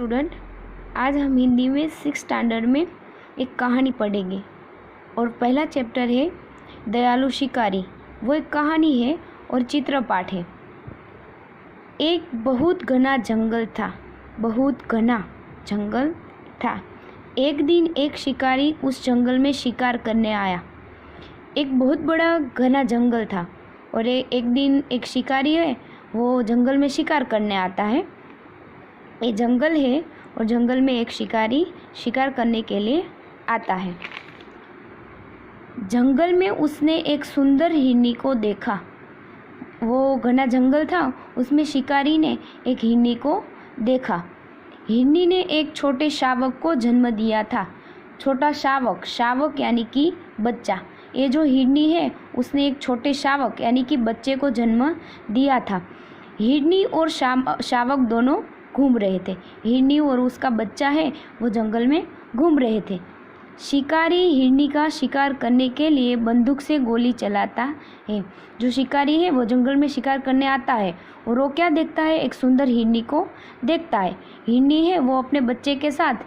Student, आज हम हिंदी में 6 स्टैंडर्ड में एक कहानी पढ़ेंगे और पहला चैप्टर है दयालु शिकारी। वो एक कहानी है और चित्र पाठ है। एक बहुत घना जंगल था, बहुत घना जंगल था। एक दिन एक शिकारी उस जंगल में शिकार करने आया। एक बहुत बड़ा घना जंगल था और एक दिन एक शिकारी है, वो जंगल में शिकार करने आता है। ये जंगल है और जंगल में एक शिकारी शिकार करने के लिए आता है। जंगल में उसने एक सुंदर हिरनी को देखा। वो घना जंगल था, उसमें शिकारी ने एक हिरनी को देखा। हिरनी ने एक छोटे शावक को जन्म दिया था। छोटा शावक, शावक यानी कि बच्चा। ये जो हिरनी है उसने एक छोटे शावक यानी कि बच्चे को जन्म दिया था। हिरनी और शावक दोनों घूम रहे थे। हिरनी और उसका बच्चा है वो जंगल में घूम रहे थे। शिकारी हिरनी का शिकार करने के लिए बंदूक से गोली चलाता है। जो शिकारी है वो जंगल में शिकार करने आता है और वो क्या देखता है, एक सुंदर हिरनी को देखता है। हिरनी है वो अपने बच्चे के साथ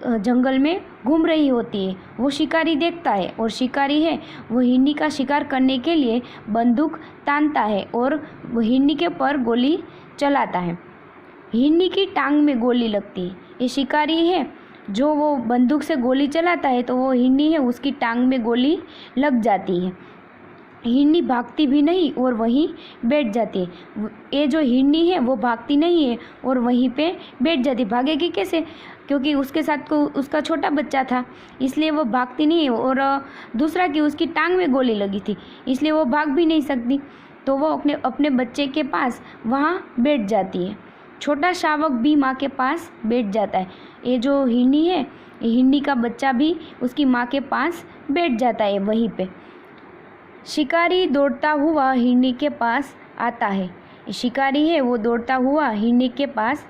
जंगल में घूम रही होती है। वो शिकारी देखता है और शिकारी है वो हिरनी का शिकार करने के लिए बंदूक तानता है और वो हिरनी के पर गोली चलाता है। हिरनी की टांग में गोली लगती है। ये शिकारी है जो वो बंदूक से गोली चलाता है तो वो हिरनी है उसकी टांग में गोली लग जाती है। हिरनी भागती भी नहीं और वहीं बैठ जाती है। ये जो हिरनी है वो भागती नहीं है और वहीं पे बैठ जाती है। भागेगी कैसे? क्योंकि उसके साथ को उसका छोटा बच्चा था, इसलिए वो भागती नहीं है। और दूसरा कि उसकी टांग में गोली लगी थी, इसलिए वो भाग भी नहीं सकती। तो वो अपने बच्चे के पास वहाँ बैठ जाती है। छोटा शावक भी माँ के पास बैठ जाता है। ये जो हिरनी है, हिरनी का बच्चा भी उसकी माँ के पास बैठ जाता है वहीं पे। शिकारी दौड़ता हुआ हिरनी के पास आता है। शिकारी है वो दौड़ता हुआ हिरनी के पास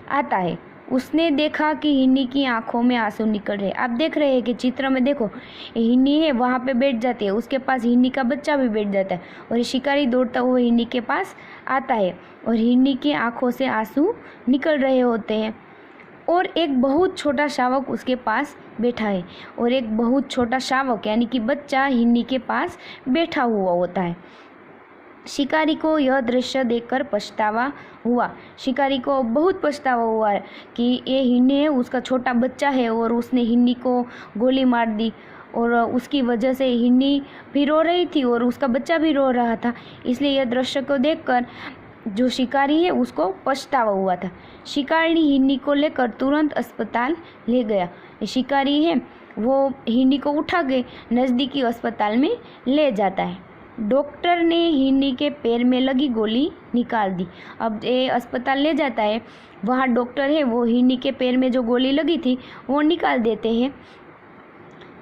आता है। उसने देखा कि हिरनी की आंखों में आंसू निकल रहे। आप देख रहे हैं कि चित्र में देखो, हिरनी है वहाँ पे बैठ जाती है, उसके पास हिरनी का बच्चा भी बैठ जाता है और शिकारी दौड़ता हुआ हिरनी के पास आता है और हिरनी की आंखों से आंसू निकल रहे होते हैं। और एक बहुत छोटा शावक उसके पास बैठा है और एक बहुत छोटा शावक यानी कि बच्चा हिरनी के पास बैठा हुआ होता है। शिकारी को यह दृश्य देखकर पछतावा हुआ। शिकारी को बहुत पछतावा हुआ है कि ये हिरनी है उसका छोटा बच्चा है और उसने हिरनी को गोली मार दी और उसकी वजह से हिरनी भी रो रही थी और उसका बच्चा भी रो रहा था। इसलिए यह दृश्य को देखकर जो शिकारी है उसको पछतावा हुआ था। शिकारी हिरनी को लेकर तुरंत अस्पताल ले गया। शिकारी है वो हिरनी को उठा के नज़दीकी अस्पताल में ले जाता है। डॉक्टर ने हिरनी के पैर में लगी गोली निकाल दी। अब ये अस्पताल ले जाता है, वहाँ डॉक्टर है वो हिरनी के पैर में जो गोली लगी थी वो निकाल देते हैं।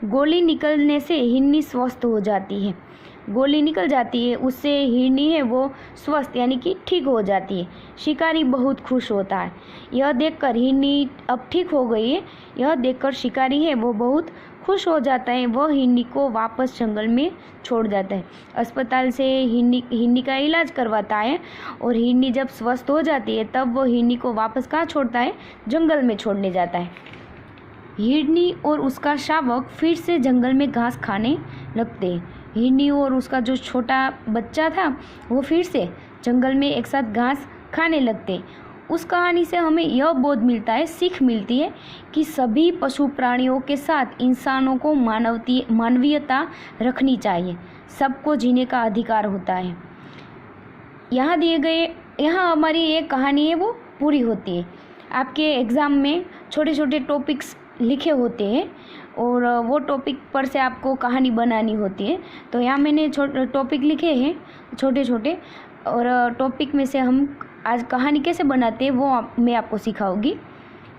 गोली निकलने से हिरनी स्वस्थ हो जाती है। गोली निकल जाती है, उससे हिरनी है वो स्वस्थ यानी कि ठीक हो जाती है। शिकारी बहुत खुश होता है। यह देखकर हिरनी अब ठीक हो गई है, यह देखकर शिकारी है वो बहुत खुश हो जाता है। वह हिरनी को वापस जंगल में छोड़ जाता है। अस्पताल से हिरनी का इलाज करवाता है और हिरनी जब स्वस्थ हो जाती है तब वो हिरनी को वापस कहाँ छोड़ता है? जंगल में छोड़ने जाता है। हिरनी और उसका शावक फिर से जंगल में घास खाने लगते हैं। हिरनी और उसका जो छोटा बच्चा था वो फिर से जंगल में एक साथ घास खाने लगते हैं। उस कहानी से हमें यह बोध मिलता है, सीख मिलती है कि सभी पशु प्राणियों के साथ इंसानों को मानवीयता रखनी चाहिए। सबको जीने का अधिकार होता है। यहाँ हमारी एक कहानी है वो पूरी होती है। आपके एग्ज़ाम में छोटे छोटे टॉपिक्स लिखे होते हैं और वो टॉपिक पर से आपको कहानी बनानी होती है। तो यहाँ मैंने टॉपिक लिखे हैं छोटे छोटे, और टॉपिक में से हम आज कहानी कैसे बनाते हैं वो मैं आपको सिखाऊंगी।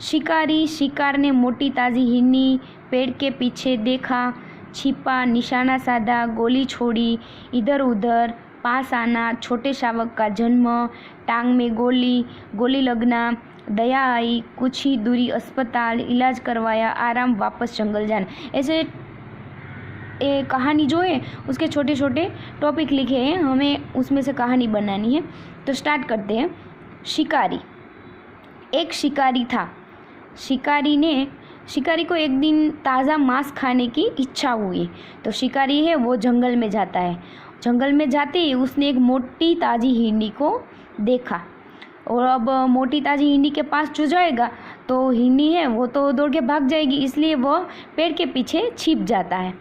शिकारी, शिकार ने मोटी ताज़ी हिरनी, पेड़ के पीछे देखा, छिपा, निशाना साधा, गोली छोड़ी, इधर उधर, पास आना, छोटे शावक का जन्म, टांग में गोली लगना, दया आई, कुछ ही दूरी अस्पताल, इलाज करवाया, आराम, वापस जंगल जाना। ऐसे ये कहानी जो है उसके छोटे छोटे टॉपिक लिखे हैं, हमें उसमें से कहानी बनानी है। तो स्टार्ट करते हैं। शिकारी। एक शिकारी था, शिकारी को एक दिन ताज़ा मांस खाने की इच्छा हुई। तो शिकारी है वो जंगल में जाता है। जंगल में जाते ही उसने एक मोटी ताज़ी हिरनी को देखा, और अब मोटी ताज़ी हिरनी के पास जो जाएगा तो हिरनी है वो तो दौड़ के भाग जाएगी, इसलिए वो पेड़ के पीछे छिप जाता है।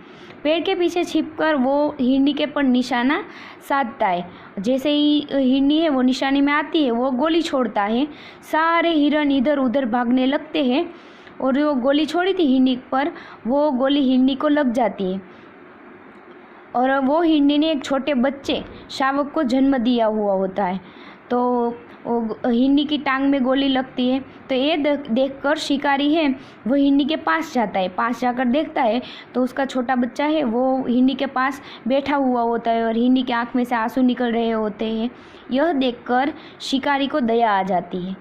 पेड़ के पीछे छिपकर वो हिरनी के पर निशाना साधता है। जैसे ही हिरनी है वो निशाने में आती है, वो गोली छोड़ता है। सारे हिरन इधर उधर भागने लगते हैं, और जो गोली छोड़ी थी हिरनी पर, वो गोली हिरनी को लग जाती है। और वो हिरनी ने एक छोटे बच्चे शावक को जन्म दिया हुआ होता है। तो वो हिरनी की टांग में गोली लगती है। तो ये देखकर शिकारी है वो हिरनी के पास जाता है। पास जाकर देखता है तो उसका छोटा बच्चा है वो हिरनी के पास बैठा हुआ होता है, और हिरनी की आँख में से आंसू निकल रहे होते हैं। यह देखकर शिकारी को दया आ जाती है,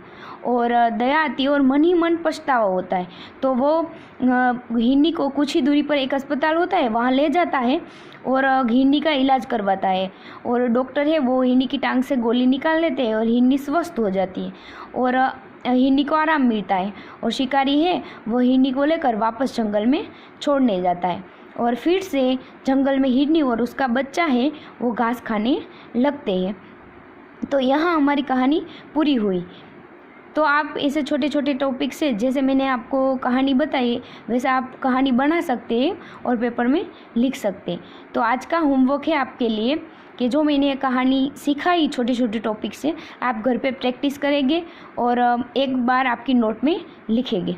और दया आती है और मन ही मन पछतावा होता है। तो वो हिरनी को कुछ ही दूरी पर एक अस्पताल होता है, वहाँ ले जाता है और हिरनी का इलाज करवाता है। और डॉक्टर है वो हिरनी की टांग से गोली निकाल लेते हैं और हिरनी स्वस्थ हो जाती है, और हिरनी को आराम मिलता है। और शिकारी है वो हिरनी को लेकर वापस जंगल में छोड़ने जाता है, और फिर से जंगल में हिरनी और उसका बच्चा है वो घास खाने लगते हैं। तो यहाँ हमारी कहानी पूरी हुई। तो आप ऐसे छोटे छोटे टॉपिक से, जैसे मैंने आपको कहानी बताई, वैसे आप कहानी बना सकते हैं और पेपर में लिख सकते हैं। तो आज का होमवर्क है आपके लिए कि जो मैंने कहानी सिखाई छोटे छोटे टॉपिक से, आप घर पे प्रैक्टिस करेंगे और एक बार आपकी नोट में लिखेंगे।